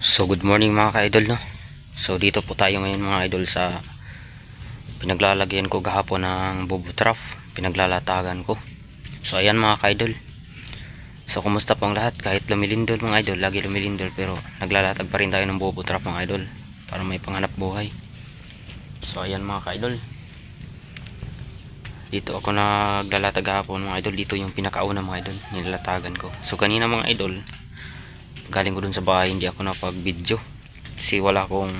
So good morning mga ka-idol, no. So dito po tayo ngayon mga idol sa pinaglalagyan ko gahapon ng bobo trap, pinaglalatagan ko. So ayan mga ka-idol. So kumusta pong lahat? Kahit lumilindol mga idol, lagi lumilindol, pero naglalatag pa rin tayo ng bobo trap mga idol para may panghanap buhay. So ayan mga ka-idol. Dito ako naglalatag gahapon mga idol. Dito yung pinakauna mga idol, nilalatagan ko. So kanina mga idol, galing ko dun sa bahay, hindi ako napag-video kasi wala akong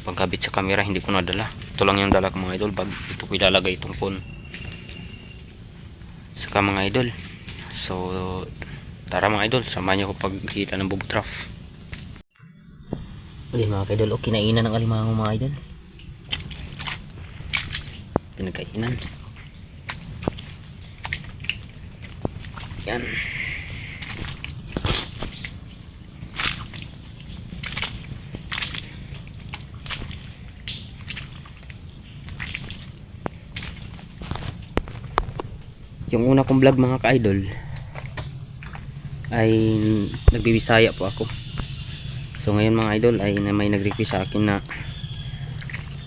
pagkabit sa camera, hindi ko nadala. Ito lang yung dala ko mga idol, bag. Ito ko ilalagay itong phone saka mga idol. So tara mga idol, samahan niyo ako paghita ng bobo trap. Ulit mga idol, okay, kinainan ng alimango mga idol, pinagkainan yan. Yung una kong vlog mga ka-idol ay nagbibisaya po ako. So ngayon mga idol ay may nag-request sa akin na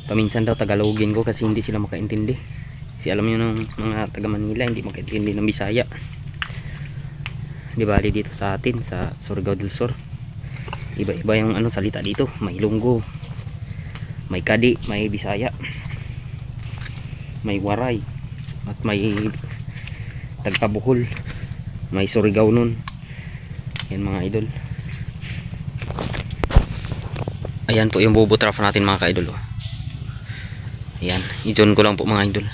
paminsan daw Tagalogin ko kasi hindi sila makaintindi. Kasi alam niyo ng mga taga Manila hindi makaintindi ng Bisaya. Di bali dito sa atin sa Surigao del Sur, iba-iba yung salita dito. May Ilonggo, may Kadi, may Bisaya, may Waray, at may Tagpabuhol, may Surigao nun. Yan mga idol. Ayan po yung bobo trap natin mga ka-idol, oh. Ayan, i-join ko lang po mga idol.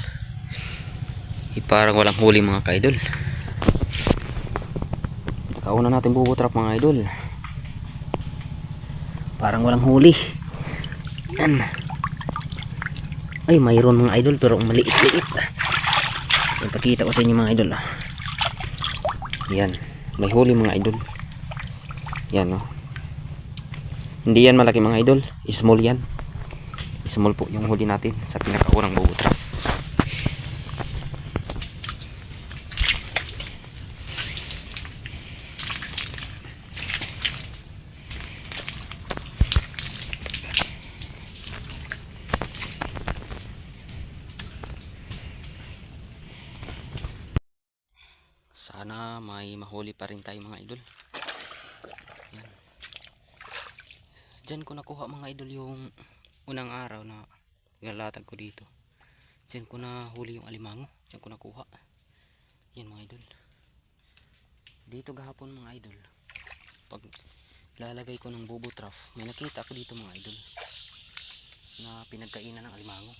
Parang walang huli mga ka-idol. Kauna natin bobo trap mga idol. Parang walang huli. Yan. Ay, mayroon mga idol pero maliit-liit. Ipakita ko sa inyo mga idol, ah. Yan, may huli mga idol. Yan, oh. Hindi yan malaki mga idol, small yan. Small po yung huli natin sa pinakaunang bobo trap. Sana may mahuli pa rin tayo mga idol. Yan. Diyan ko nakuha mga idol yung unang araw na galatag ko dito. Diyan ko na huli yung alimango. Diyan ko nakuha. Yan mga idol. Dito gahapon mga idol, pag lalagay ko ng bobo trap, may nakita ako dito mga idol na pinagkainan ng alimango.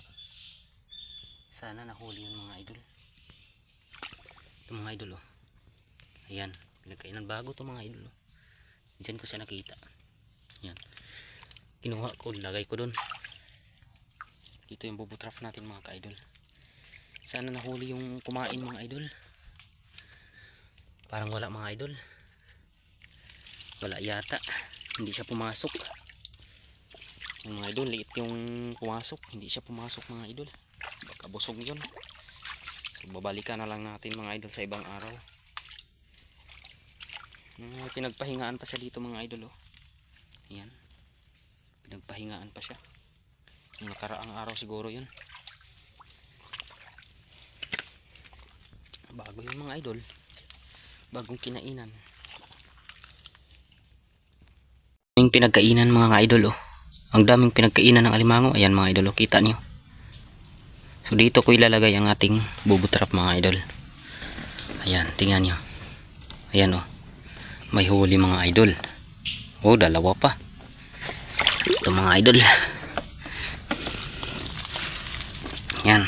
Sana nahuli yun mga idol. Ito mga idol, oh. Ayan, pinagkainan bago to mga idol, oh. Diyan ko siya nakita. Yan, kinuha ko, lagay ko dun. Dito yung bobo trap natin mga ka-idol. Sana nahuli yung kumain mga idol. Parang wala mga idol, wala yata, hindi siya pumasok. Yung mga idol, liit yung pumasok, hindi siya pumasok mga idol, baka busog yun. So babalikan na lang natin mga idol sa ibang araw. Pinagpahingaan pa siya dito mga idol, oh. Ayan, pinagpahingaan pa siya. Yung nakaraang araw siguro yun, bago yung mga idol, bagong kinainan. Yung pinagkainan mga idol, oh. Ang daming pinagkainan ng alimango. Ayan mga idol, oh, kita niyo. So dito ko ilalagay ang ating bobo trap mga idol. Ayan, tingnan niyo. Ayan, oh, may huli mga idol. Oh, dalawa pa. Ito mga idol. Yan,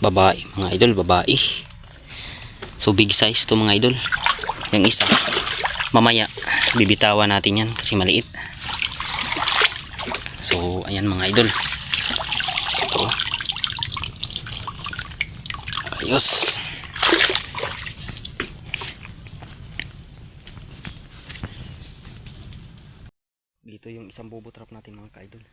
babae mga idol, babae. So big size to mga idol. Yung isa mamaya bibitawan natin yan kasi maliit. So ayan mga idol. Ito, ayos. Dito yung isang bobo trap natin mga ka-idol.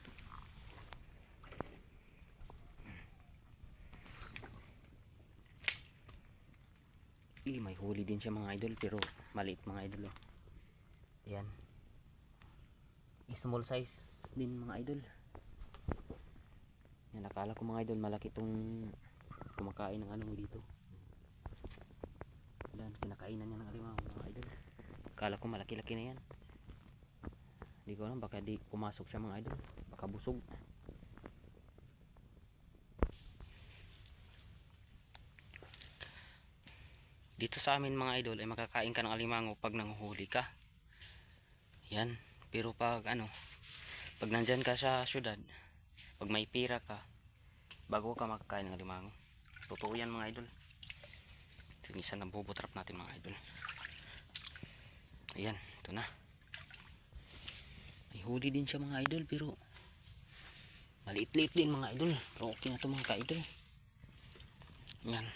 May huli din siya mga idol pero maliit mga idol, oh. Ayan, small size din mga idol. Yan, akala ko mga idol malaki tong kumakain ng anong dito. Yan, kinakainan niya ng alimango mga idol. Akala ko malaki-laki na yan. Hindi ko alam, baka di pumasok siya mga idol, baka busog. Dito sa amin mga idol ay makakain ka ng alimango pag nanguhuli ka. Yan, pero pag pag nandyan ka sa syudad, pag may pira ka, bago ka makakain ng alimango. Totoo yan mga idol. Ito yung isa na bubutrap natin mga idol. Ayan, ito na. May huli din siya mga idol, pero maliit-liit din mga idol. Pero okay na ito mga ka-idol. Yan,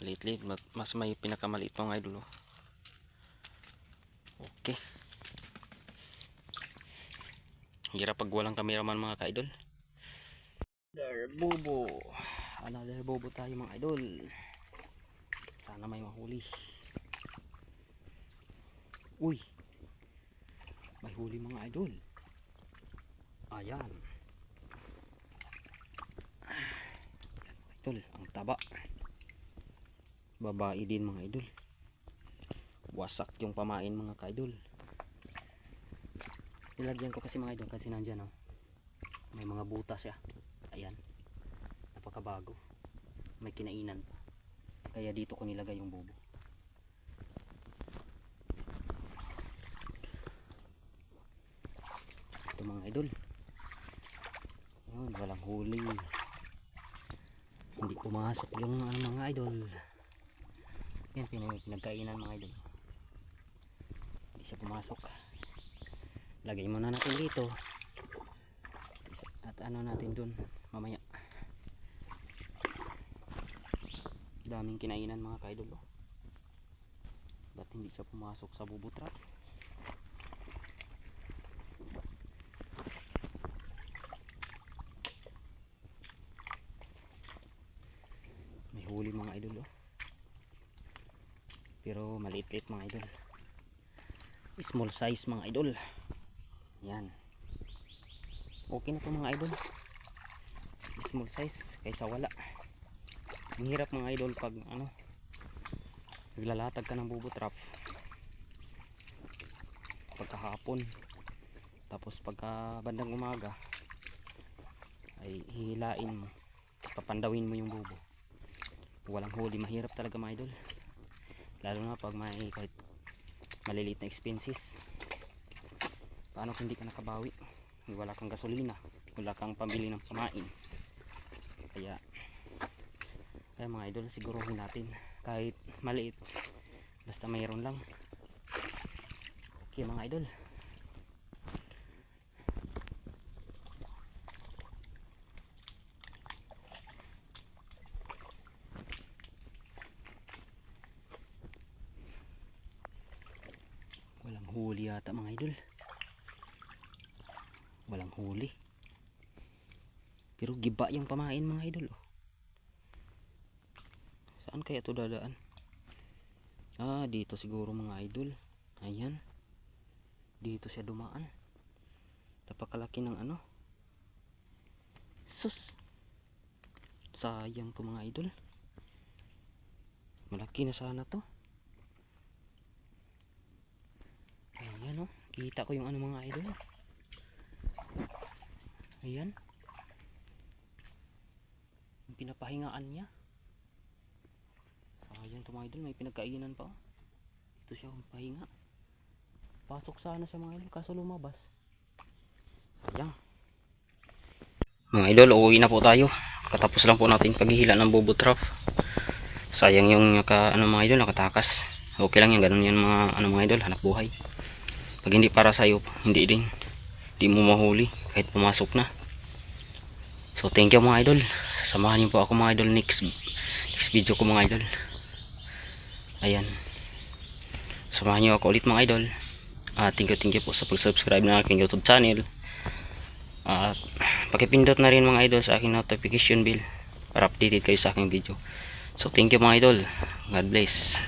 maliit-liit, mas may pinakamaliit mga idol. Okay. Hirap pag walang cameraman mga ka-idol. Another bobo. Another bobo tayo mga idol. Sana may mahuli. Uy, may huli mga idol. Ayan. Idol, ang taba. Babae din mga idol. Wasak yung pamain mga ka-idol. Nilagyan ko kasi mga idol kasi nandyan may mga butas siya. Ayan, napakabago, may kinainan pa, kaya dito ko nilagay yung bobo. Ito mga idol. Yun, walang huli, hindi pumasok yung mga idol. Yan, pinagkainan mga idol, hindi siya pumasok. Lagay muna natin dito at natin dun mamaya. Daming kinainan mga ka-idol. Ba't hindi siya pumasok sa bubo trap? May huli mga idol pero maliit-liit mga idol. Small size mga idol. Yan, okay na po mga idol. Small size kaysa wala. Ang hirap mga idol pag naglalatag ka ng bubo trap pagkahapon, tapos pagka bandang umaga ay hihilain mo, papandawin mo yung bubo, walang huli. Mahirap talaga mga idol, lalo na pag may kahit maliliit na expenses. Paano kung hindi ka nakabawi, wala kang gasolina, wala kang pambili ng pamain. Kaya mga idol, siguruhin natin kahit maliit, basta mayroon lang. Okay mga idol. Walang huli yata mga idol, walang huli, pero giba yung pamain mga idol. Saan kaya ito dadaan? Dito siguro mga idol. Ayan, dito siya dumaan. Napakalaki ng sus, sayang to mga idol. Malaki na sana to. Ayan kita ko yung mga idol. Ayan, yung pinapahingaan niya. Ayan to mga idol, may pinagkainan pa. Ito siya pahinga. Pasok sana sa mga idol kaso lumabas. Ayan mga idol, uuwi na po tayo. Katapos lang po natin paghihila ng bobo trap. Sayang yung mga idol nakatakas. Okay lang yan, ganun yan mga idol, hanap buhay. Pag hindi para sa'yo, hindi mo mahuli kahit pumasok na. So thank you mga idol, sasamahan niyo po ako mga idol next video ko mga idol. Ayan, samahan niyo ako ulit mga idol. Thank you po sa pag-subscribe ng aking YouTube channel. Pakipindot na rin mga idol sa aking notification bell para updated kayo sa aking video. So thank you mga idol, God bless.